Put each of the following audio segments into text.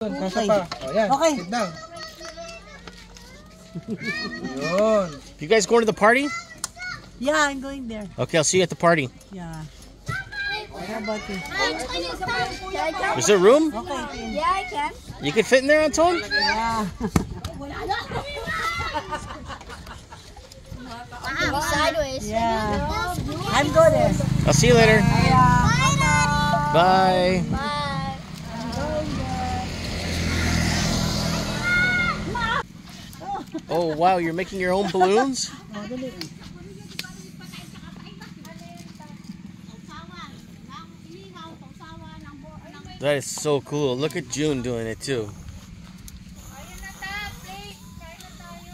Kasya pa. O yan, Okay. sit down. Yun. You guys going to the party? Yeah, I'm going there. Okay, I'll see you at the party. Yeah. How about you? Is there room? Okay. Yeah, I can. You can fit in there, Anton? Yeah. Sideways. Yeah. I'm good there. I'll see you later. Yeah. Bye. Bye. Oh, wow, you're making your own balloons? That is so cool. Look at June doing it too.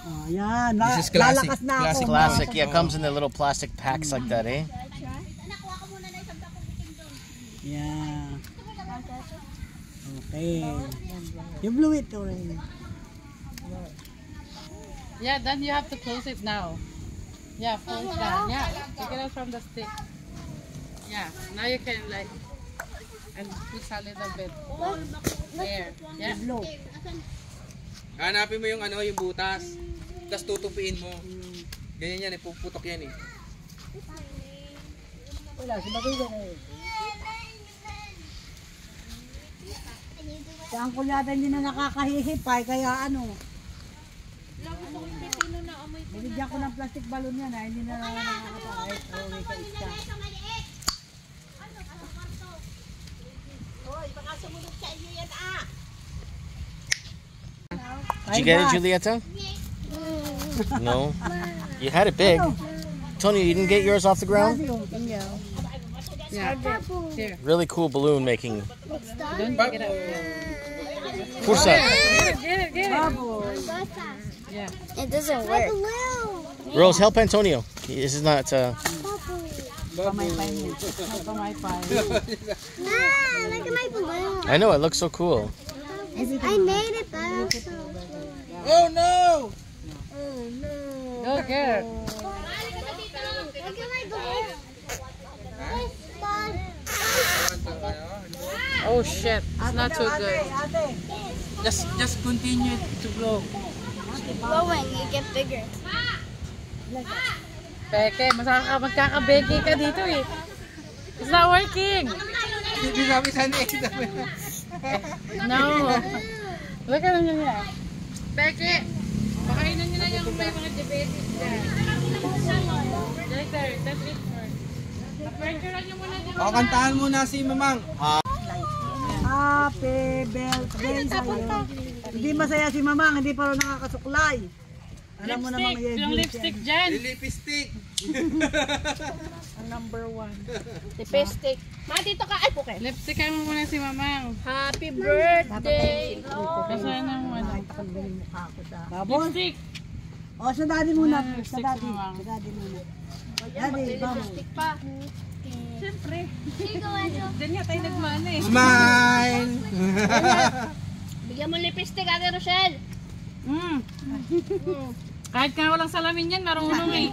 Oh, yeah. This is classic. Lalakas na ako. Classic. Classic. Yeah, it comes in the little plastic packs like that, eh? Yeah. Okay. You blew it already. Yeah, then you have to close it now. Yeah, force down. Yeah, take it out from the stick. Yeah, now you can like and push a little bit. There. Yeah. Blow. Hanapin mo yung ano, yung butas. Tapos tutupiin mo. Ganyan yan, ipuputok yan eh. Wala, sumagay na eh. Si Uncle yata hindi na nakakahihipay, kaya ano. Binigyan ko ng plastic balloon yan, hindi na nakakapahit. Okay, ka isa. Did you get it, Julieta? No? You had it big. Tony, you didn't get yours off the ground? Yeah. Here. Really cool balloon making. Don't take it out. Forza. Get it. Yeah. It doesn't work. Rose, help Antonio. This is not. Pamaypay mo. Pamaypay. Ah, look at my balloon. I know, it looks so cool. I made it though. Oh no! Oh no. Go get it. Look at my balloon. Oh shit, it's not so good. Ate, Just continue to blow. Blowing, you get bigger. Peke, magkakabeke ka dito eh. It's not working. Hindi namin sana eh. No. Look at nyo niya. Peke, pakainan nyo na yung may mga diabetes dyan. Later, that's it first. Picturean nyo muna dyan. Kantahan muna si Mamang. happy birthday sa'yo. Hindi masaya si Mamang, hindi pa rin nakakasuklay. Alam mo naman Lipstick, yung lipstick dyan. Lipstick. Ang number 1. Lipstick. Ma, dito ka. Ay, puke. Lipstick mo muna si Mamang. Happy birthday. Kasi nang ano. Takagbiling mukha ko sa babon. Lipstick. O, sa daddy muna. Sa Lipstick daddy. si Mamang. Sa daddy muna. Daddy, vamos. Pa. Siyempre. Ikaw, ano? Diyan nga tayo nagmana eh. Smile! Bigyan mo lipstick, Ate Rochelle. Kahit nga walang salamin yan, marunong eh.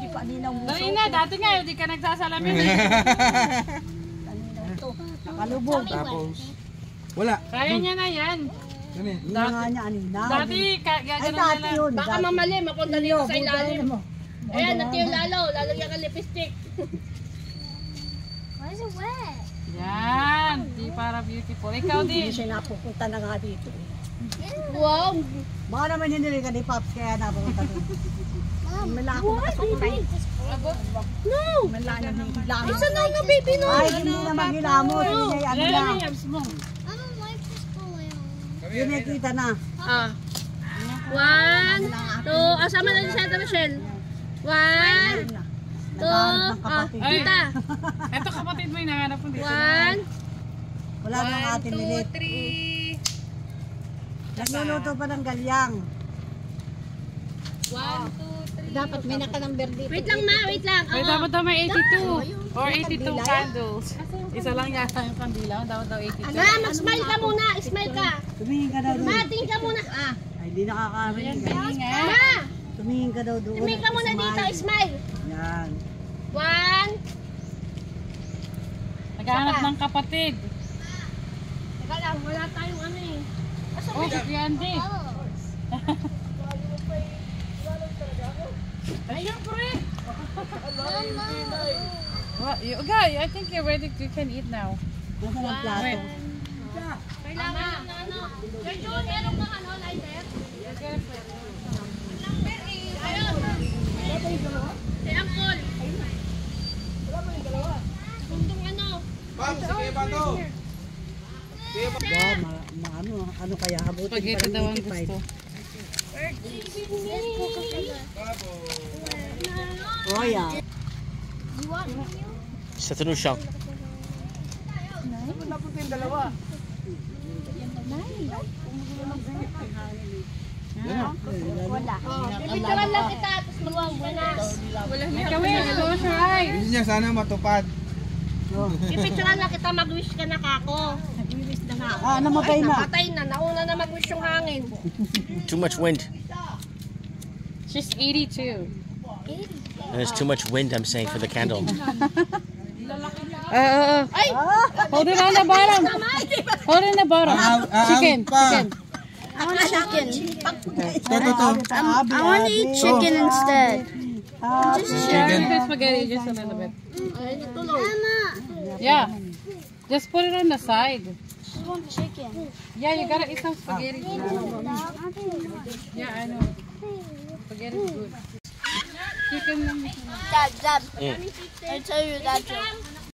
Dali na, dati nga hindi ka nagsasalamin eh. Nakalubog. Tapos, wala. Kaya niya na yan. Ganun. Hindi na nga niya aninaw. Dati, Ay, gano'n na dati lang. yun. Baka dati. mamali, mapunta dito sa Buti ilalim. mo. Ayan, natiyo lalo. Lalagyan ka lipstick. Why is it wet? Yan, di para beautiful. Ikaw Hindi din. siya napupunta na nga dito. Wow. Baka naman hindi rin ka ni Pops kaya napupunta doon. Mala ako nakasuklay. No. Mala na hihilamot. Isa na nga, baby, no. Ay, hindi naman hilamot. Hindi ano Lala na. mo yabs mo. I don't like this balloon. Hindi kita na. Ah. 1, 2, asama na si Ate Rochelle. 1, 2, Naghahanap ng kapatid. kita. Eto kapatid mo yung nahanap mo dito. 1, Wala nang ating lilit. 3. Nagluluto pa ng galyang. Dapat may naka-number dito. Wait lang, ma. Wait lang. May dapat daw may 82 or 82 candles. Isa lang yata yung kandila. Dapat daw 82. Ma, mag-smile ka muna. Smile ka. Tumingin ka daw doon. Ma, tingin ka muna. Ah. Ay, hindi nakakarinig. Nga. Ma, Tumingin ka daw doon. tingin ka muna dito. Smile. Yan. 1. Naghahanap ng kapatid. Teka lang, wala tayong ano eh. Oh, si Andy. Okay, I think you're ready. You can eat now. Nasaan ang plato? Wait. Kailangan na ano. Sir Jun, meron kang ano, lighter? Ayun. Si Uncle. Kung ano. Ma'am, sige ba to? Ano kaya? Abutin Spaghetti daw ang gusto. Oh, yeah. Sa tanong siya. Pipicturan lang kita, tapos magwawag ka na. Close your eyes. Hindi niya sana matupad. Pipicturan lang kita, mag-wish ka na kako. Namatay na. Patay na, nauna na mag-wish yung hangin. Too much wind. She's 82. And there's too much wind, I'm saying, for the candle. Ay! Hold it on the bottom. Hold it on the bottom. Chicken. Chicken. I want chicken. I want to eat chicken instead. Chicken spaghetti, just a little bit. Yeah. Just put it on the side. I want chicken. Yeah, you gotta eat some spaghetti. Yeah, I know. Spaghetti is good. Chicken. Dad, I tell you that joke.